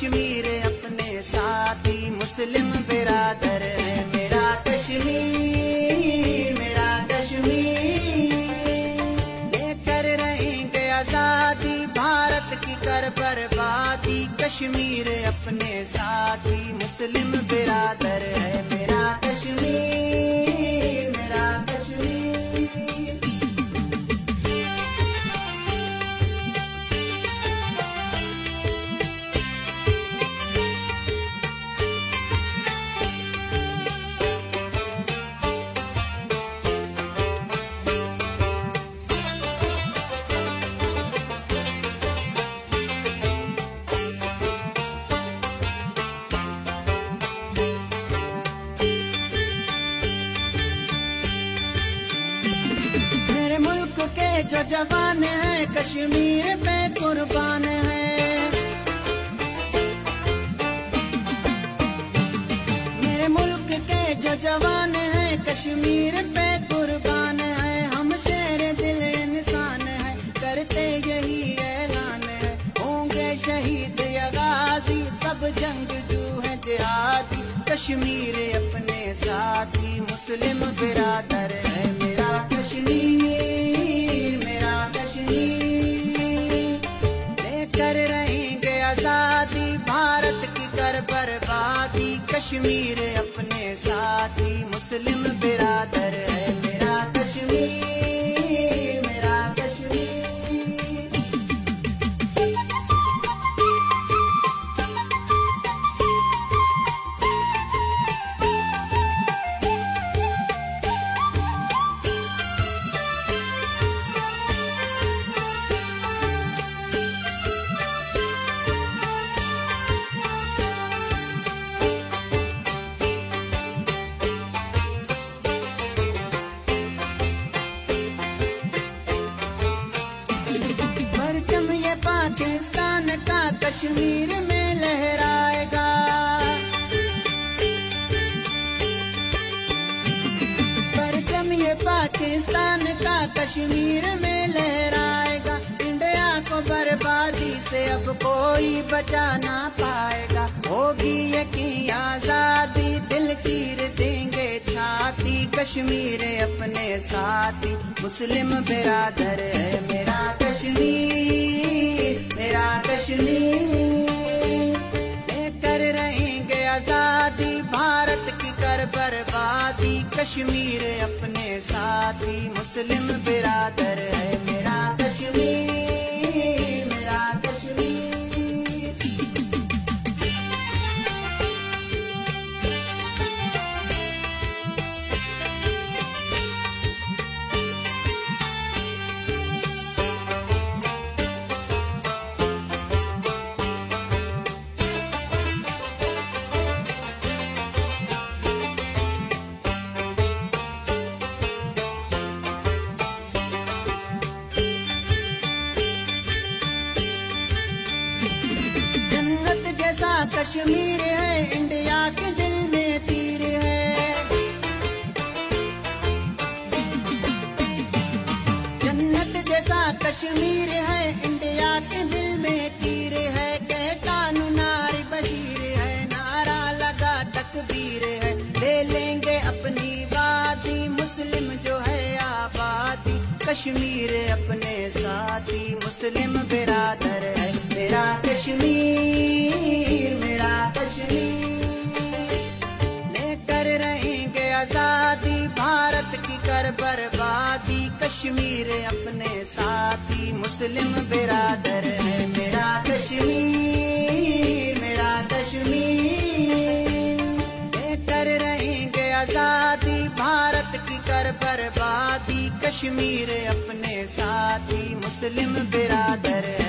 कश्मीर अपने साथी मुस्लिम बिरादर है। मेरा कश्मीर मेरा कश्मीर लेकर रहेंगे आजादी भारत की कर बर्बादी। कश्मीर अपने साथी मुस्लिम बिरादर है। मेरा कश्मीर मेरा कश्मीर। जो जवान है कश्मीर पे कुर्बान है। मेरे मुल्क के जो जवान है कश्मीर पे कुर्बान है। हम शेर दिल इंसान है करते यही ऐलान है। होंगे शहीद या गाजी सब जंगजू है जिहादी। कश्मीर अपने साथी मुस्लिम बिरादर है। मेरा कश्मीर मेरा कश्मीर लेकर रहेंगे आजादी भारत की कर बर्बादी। कश्मीर अपने साथी मुस्लिम बिरादर है। मेरा कश्मीर मेरा कश्मीर। पाकिस्तान का कश्मीर में लहराएगा। परचम ये पाकिस्तान का कश्मीर में लहराएगा। इंडिया को बर्बादी से अब कोई बचा ना पाएगा। होगी यकीन आजादी दिल चीर देंगे छाती। कश्मीर अपने साथी मुस्लिम बिरादर है। मेरा कश्मीर मेरा कश्मीर लेकर रहेंगे आजादी भारत की कर बर्बादी। कश्मीर अपने साथी मुस्लिम बिरादर है। मेरा कश्मीर मेरा कश्मीर। कश्मीर है इंडिया के दिल में तीर है। जन्नत जैसा कश्मीर है इंडिया के दिल में तीर है। कह कानूनार बशीर है नारा लगा तकबीर है। ले लेंगे अपनी वादी मुस्लिम जो है आबादी। कश्मीर अपने साथी मुस्लिम बिरादर है। मेरा कश्मीर मेरा कश्मीर लेकर रहेंगे आजादी भारत की कर बर्बादी। कश्मीर अपने साथी मुस्लिम बिरादर है। मेरा कश्मीर मेरा कश्मीर लेकर रहेंगे आजादी भारत की कर बर्बादी। कश्मीर अपने साथी मुस्लिम बिरादर है।